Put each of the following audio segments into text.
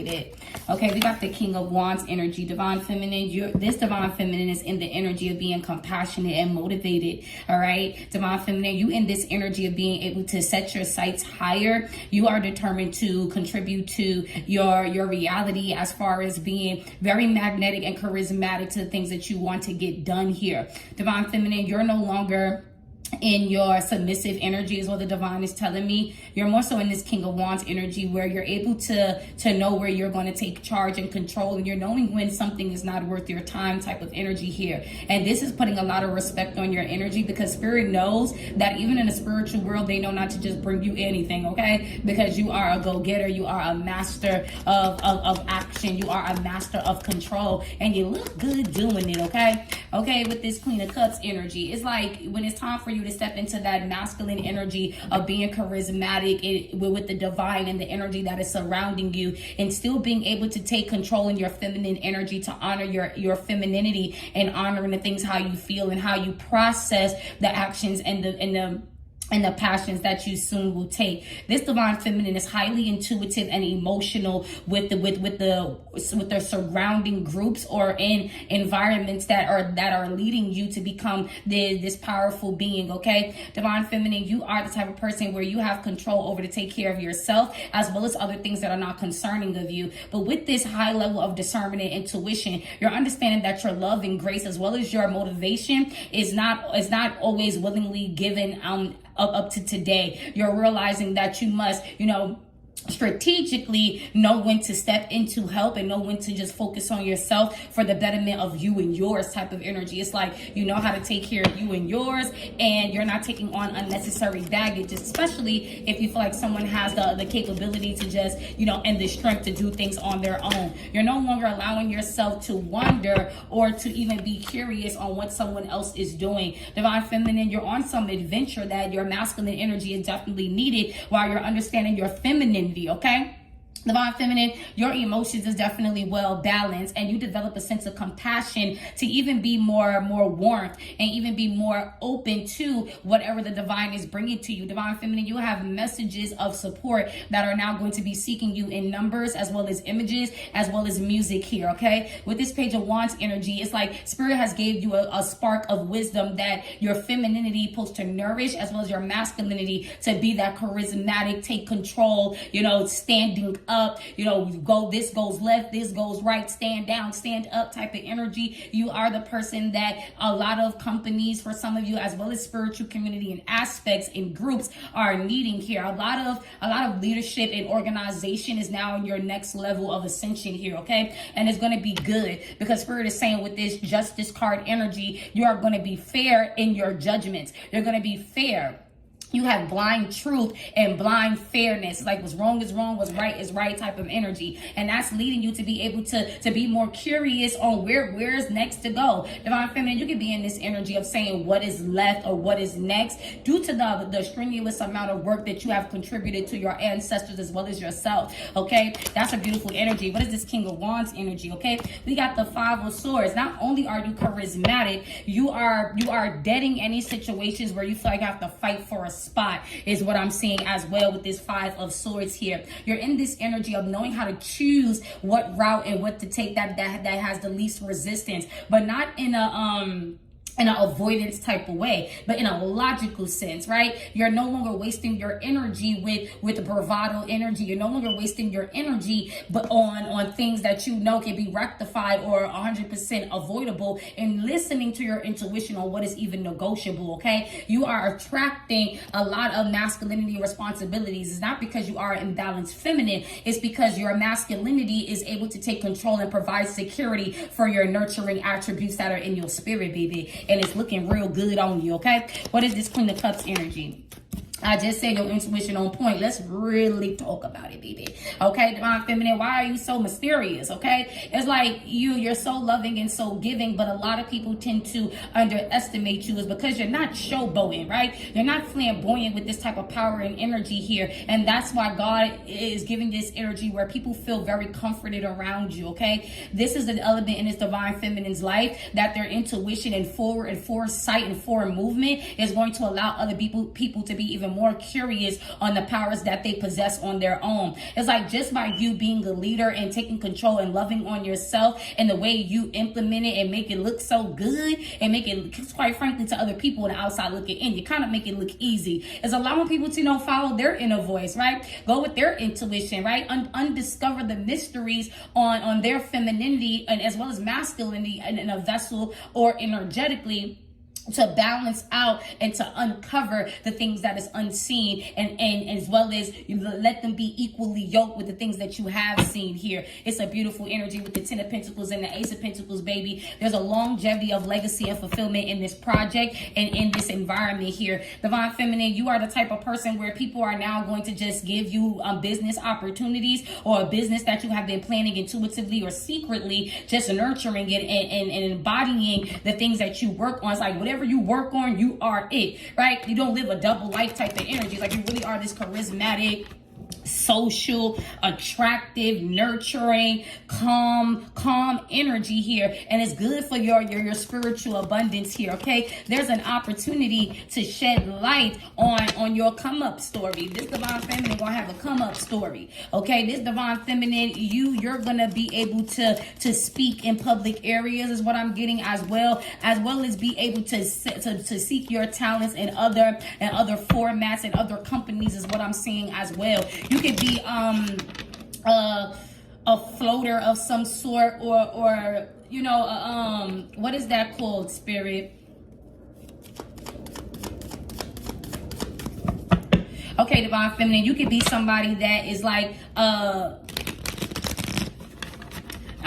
motivated. Okay, we got the King of Wands energy. Divine Feminine, this Divine Feminine is in the energy of being compassionate and motivated. All right, Divine Feminine, you in this energy of being able to set your sights higher. You are determined to contribute to your reality as far as being very magnetic and charismatic to the things that you want to get done here. Divine Feminine, you're no longer in your submissive energy is what the divine is telling me. You're more so in this King of Wands energy where you're able to know where you're going to take charge and control, and you're knowing when something is not worth your time type of energy here. And this is putting a lot of respect on your energy, because spirit knows that even in the spiritual world, they know not to just bring you anything, okay? Because you are a go-getter, you are a master of action, you are a master of control, and you look good doing it, okay? Okay, with this Queen of Cups energy, it's like when it's time for you to step into that masculine energy of being charismatic with the divine and the energy that is surrounding you, and still being able to take control in your feminine energy to honor your femininity and honoring the things how you feel and how you process the actions and the passions that you soon will take. This Divine Feminine is highly intuitive and emotional with their surrounding groups or in environments that are leading you to become this powerful being, okay? Divine Feminine, you are the type of person where you have control over to take care of yourself as well as other things that are not concerning of you. But with this high level of discernment and intuition, you're understanding that your love and grace as well as your motivation is not always willingly given up to today. You're realizing that you must, strategically know when to step into help and know when to just focus on yourself for the betterment of you and yours type of energy. It's like you know how to take care of you and yours, and you're not taking on unnecessary baggage, especially if you feel like someone has the capability to just, and the strength to do things on their own. You're no longer allowing yourself to wonder or to even be curious on what someone else is doing. Divine Feminine, you're on some adventure that your masculine energy is definitely needed while you're understanding your femininity, okay? Divine Feminine, your emotions is definitely well balanced, and you develop a sense of compassion to even be more warmth and even be more open to whatever the divine is bringing to you. Divine Feminine, you have messages of support that are now going to be seeking you in numbers as well as images as well as music here, okay? With this Page of Wands energy, it's like spirit has gave you a spark of wisdom that your femininity supposed to nourish as well as your masculinity to be that charismatic, take control, standing up, this goes left, this goes right, stand down, stand up type of energy. You are the person that a lot of companies, for some of you, as well as spiritual community and aspects and groups are needing here. A lot of leadership and organization is now in your next level of ascension here, okay? And it's going to be good, because spirit is saying with this Justice card energy, you are going to be fair in your judgments. You're going to be fair. You have blind truth and blind fairness. Like what's wrong is wrong, what's right is right type of energy. And that's leading you to be able to be more curious on where's next to go. Divine Feminine, you can be in this energy of saying what is left or what is next due to the strenuous amount of work that you have contributed to your ancestors as well as yourself. Okay, that's a beautiful energy. What is this King of Wands energy? Okay, we got the Five of Swords. Not only are you charismatic, you are deading any situations where you feel like you have to fight for a spot, is what I'm seeing as well with this Five of Swords here. You're in this energy of knowing how to choose what route and what to take that has the least resistance, but not in an avoidance type of way, but in a logical sense, right? You're no longer wasting your energy with bravado energy. You're no longer wasting your energy but on things that can be rectified or 100% avoidable, and listening to your intuition on what is even negotiable, okay? You are attracting a lot of masculinity and responsibilities. It's not because you are imbalanced feminine, it's because your masculinity is able to take control and provide security for your nurturing attributes that are in your spirit, baby. And it's looking real good on you, okay? What is this Queen of Cups energy? I just said your intuition on point. Let's really talk about it, baby. Okay, Divine Feminine, why are you so mysterious? Okay, it's like you're so loving and so giving, but a lot of people tend to underestimate you is because you're not showboating, right? You're not flamboyant with this type of power and energy here, and that's why God is giving this energy where people feel very comforted around you. Okay, this is an element in this Divine Feminine's life that their intuition and foresight and forward movement is going to allow other people to be even more curious on the powers that they possess on their own. It's like just by you being a leader and taking control and loving on yourself, and the way you implement it and make it look so good and make it, quite frankly, to other people on the outside looking in, you kind of make it look easy. It's allowing people to, you know, follow their inner voice, right? Go with their intuition, right? Undiscover the mysteries on their femininity and as well as masculinity in a vessel or energetically, to balance out and to uncover the things that is unseen, and as well as you let them be equally yoked with the things that you have seen here. It's a beautiful energy with the 10 of Pentacles and the Ace of Pentacles, baby. There's a longevity of legacy and fulfillment in this project and in this environment here. Divine Feminine, you are the type of person where people are now going to just give you business opportunities, or a business that you have been planning intuitively or secretly, just nurturing it and embodying the things that you work on. It's like whatever you work on, you are it, right? You don't live a double life type of energy. Like you really are this charismatic, social, attractive, nurturing, calm energy here, and it's good for your spiritual abundance here. Okay, there's an opportunity to shed light on your come up story. This Divine Feminine gonna have a come up story. Okay, this Divine Feminine, you're gonna be able to speak in public areas is what I'm getting, as well as be able to seek your talents in other formats and other companies is what I'm seeing as well. You could be a floater of some sort, or you know, what is that called, Spirit? Okay, Divine Feminine, you could be somebody that is like I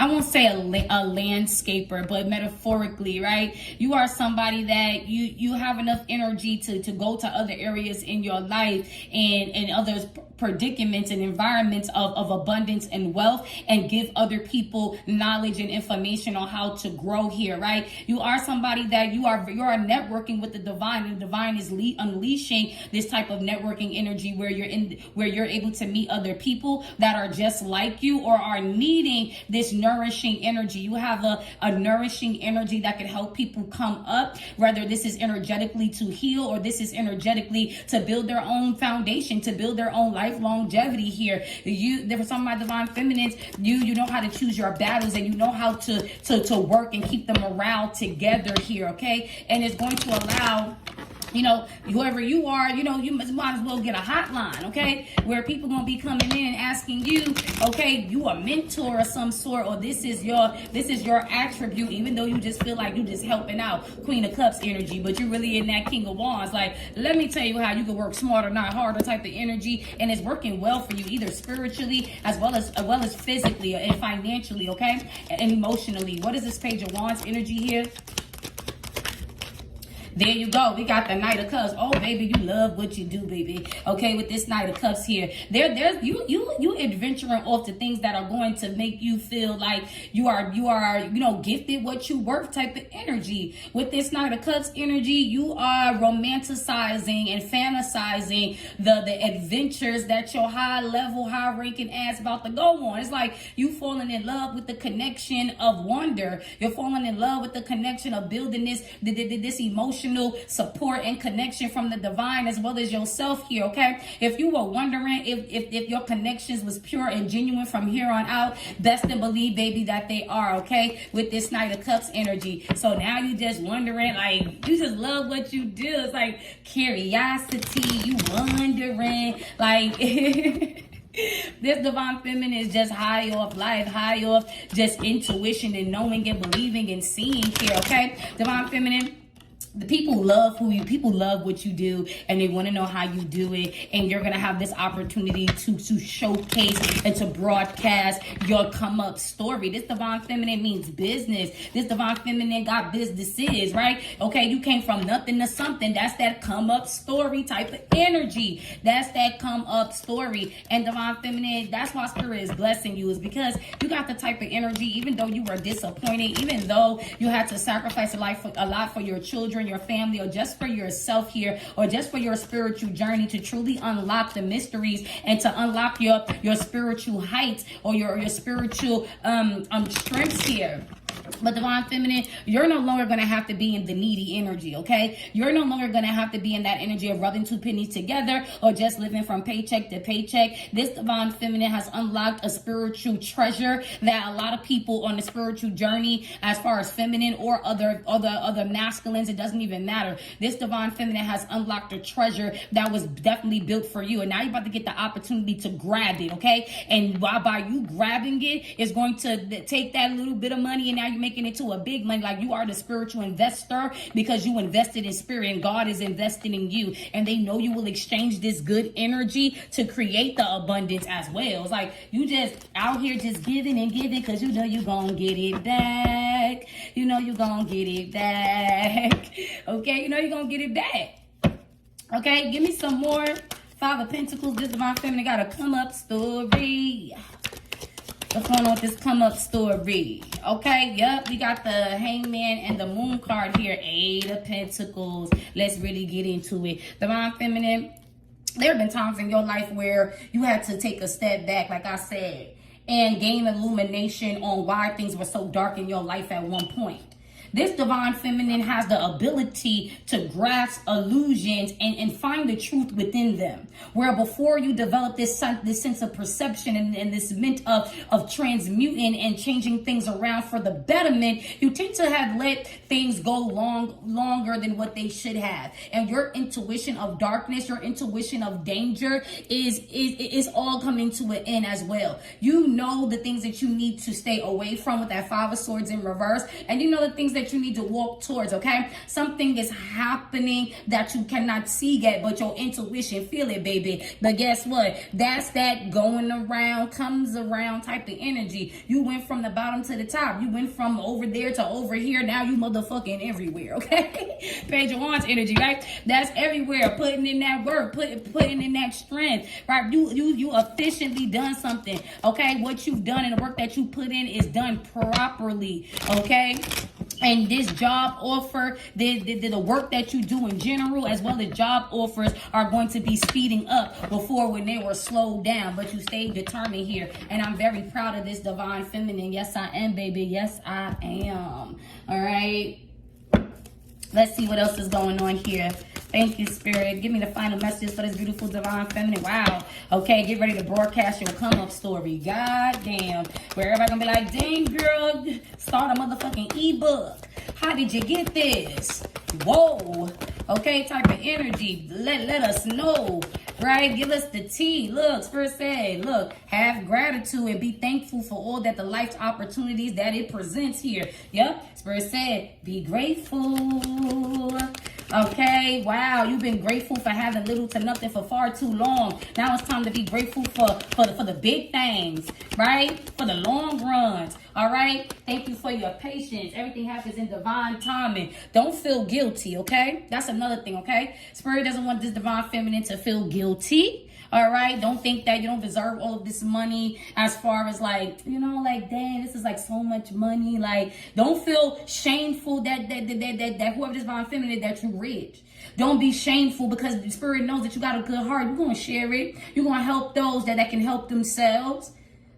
won't say a landscaper, but metaphorically, right? You are somebody that you have enough energy to go to other areas in your life and other predicaments and environments of abundance and wealth, and give other people knowledge and information on how to grow here, right? You are somebody that you are networking with the divine, and the divine is unleashing this type of networking energy where you're able to meet other people that are just like you or are needing this nourishing energy. You have a nourishing energy that can help people come up, whether this is energetically to heal or this is energetically to build their own foundation, to build their own life longevity here. There for some of my Divine Feminines, you know how to choose your battles, and you know how to work and keep the morale together here, okay? And it's going to allow, you know, whoever you are, you know, you might as well get a hotline, okay? Where people gonna be coming in and asking you, okay, you a mentor of some sort, or this is your attribute, even though you just feel like you just helping out, Queen of Cups energy, but you're really in that King of Wands. Like, let me tell you how you can work smarter, not harder type of energy, and it's working well for you, either spiritually as well as physically and financially, okay, and emotionally. What is this Page of Wands energy here? There you go. We got the Knight of Cups. Oh, baby, you love what you do, baby. Okay, with this Knight of Cups here. There's you adventuring off to things that are going to make you feel like you are, you know, gifted what you worth type of energy. With this Knight of Cups energy, you are romanticizing and fantasizing the adventures that your high ranking ass about to go on. It's like you falling in love with the connection of wonder. You're falling in love with the connection of building this emotion support and connection from the divine as well as yourself here, okay? If you were wondering if your connections was pure and genuine from here on out, best to believe, baby, that they are, okay? With this Knight of Cups energy. So now you just wondering, like, you just love what you do. It's like curiosity, you wondering, like this Divine Feminine is just high off life, high off just intuition and knowing and believing and seeing here, okay? Divine Feminine, the people love what you do, and they want to know how you do it, and you're gonna have this opportunity to showcase and to broadcast your come up story. This Divine Feminine means business. This Divine Feminine got businesses, right? Okay, you came from nothing to something. That's that come up story type of energy. That's that come up story. And Divine Feminine, that's why Spirit is blessing you, is because you got the type of energy, even though you were disappointed, even though you had to sacrifice a lot for your children, your family, or just for yourself here, or just for your spiritual journey, to truly unlock the mysteries and to unlock your spiritual heights or your spiritual strengths here. But divine feminine, you're no longer going to have to be in the needy energy, okay? You're no longer going to have to be in that energy of rubbing two pennies together or just living from paycheck to paycheck. This divine feminine has unlocked a spiritual treasure that a lot of people on the spiritual journey, as far as feminine or other masculines, it doesn't even matter. This divine feminine has unlocked a treasure that was definitely built for you. And now you're about to get the opportunity to grab it, okay? And by you grabbing it, it's going to take that little bit of money and now you're making it to a big money. Like you are the spiritual investor because you invested in spirit and God is investing in you. And they know you will exchange this good energy to create the abundance as well. It's like you just out here just giving and giving because you know you're going to get it back. You know you're going to get it back. Okay, you know you're going to get it back. Okay, give me some more. Five of Pentacles. This divine feminine got a come up story. What's going on with this come up story? Okay, yep, we got the Hangman and the Moon card here. Eight of Pentacles. Let's really get into it. Divine feminine, there have been times in your life where you had to take a step back, like I said, and gain illumination on why things were so dark in your life at one point. This divine feminine has the ability to grasp illusions and find the truth within them. Where before you develop this sense of perception and this mint of transmuting and changing things around for the betterment, you tend to have let things go longer than what they should have. And your intuition of darkness, your intuition of danger is all coming to an end as well. You know the things that you need to stay away from with that Five of Swords in reverse. And you know the things that you need to walk towards, okay? Something is happening that you cannot see yet, but your intuition feel it, baby. But guess what? That's that going around, comes around type of energy. You went from the bottom to the top. You went from over there to over here. Now you motherfucking everywhere, okay? Page of Wands energy, right? That's everywhere. Putting in that work, putting in that strength, right? You efficiently done something, okay? What you've done and the work that you put in is done properly, okay? And this job offer, the work that you do in general, as well as job offers, are going to be speeding up before when they were slowed down. But you stayed determined here. And I'm very proud of this divine feminine. Yes, I am, baby. Yes, I am. All right. Let's see what else is going on here. Thank you, Spirit. Give me the final message for this beautiful divine feminine. Wow. Okay, get ready to broadcast your come-up story. God damn. Where everybody gonna be like, dang, girl, start a motherfucking ebook. How did you get this? Whoa. Okay, type of energy. Let us know. Right? Give us the tea. Look, Spirit said, look, have gratitude and be thankful for all that the life's opportunities that it presents here. Yep. Spirit said, be grateful. Okay, wow, you've been grateful for having little to nothing for far too long. Now it's time to be grateful for the big things, right? For the long runs, all right? Thank you for your patience. Everything happens in divine timing. Don't feel guilty, okay? That's another thing, okay? Spirit doesn't want this divine feminine to feel guilty. All right, don't think that you don't deserve all of this money, as far as like, you know, like, dang, this is like so much money. Like, don't feel shameful that whoever this divine feminine, that you're rich. Don't be shameful, because the Spirit knows that you got a good heart. You're going to share it. You're going to help those that can help themselves.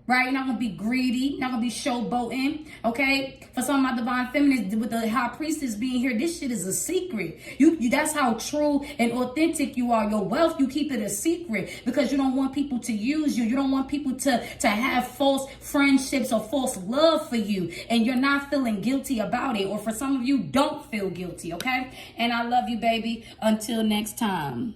Right? You're not going to be greedy. You're not going to be showboating. Okay? For some of my divine feminists, with the high priestess being here, this shit is a secret. You that's how true and authentic you are. Your wealth, you keep it a secret because you don't want people to use you. You don't want people to have false friendships or false love for you. And you're not feeling guilty about it. Or for some of you, don't feel guilty. Okay? And I love you, baby. Until next time.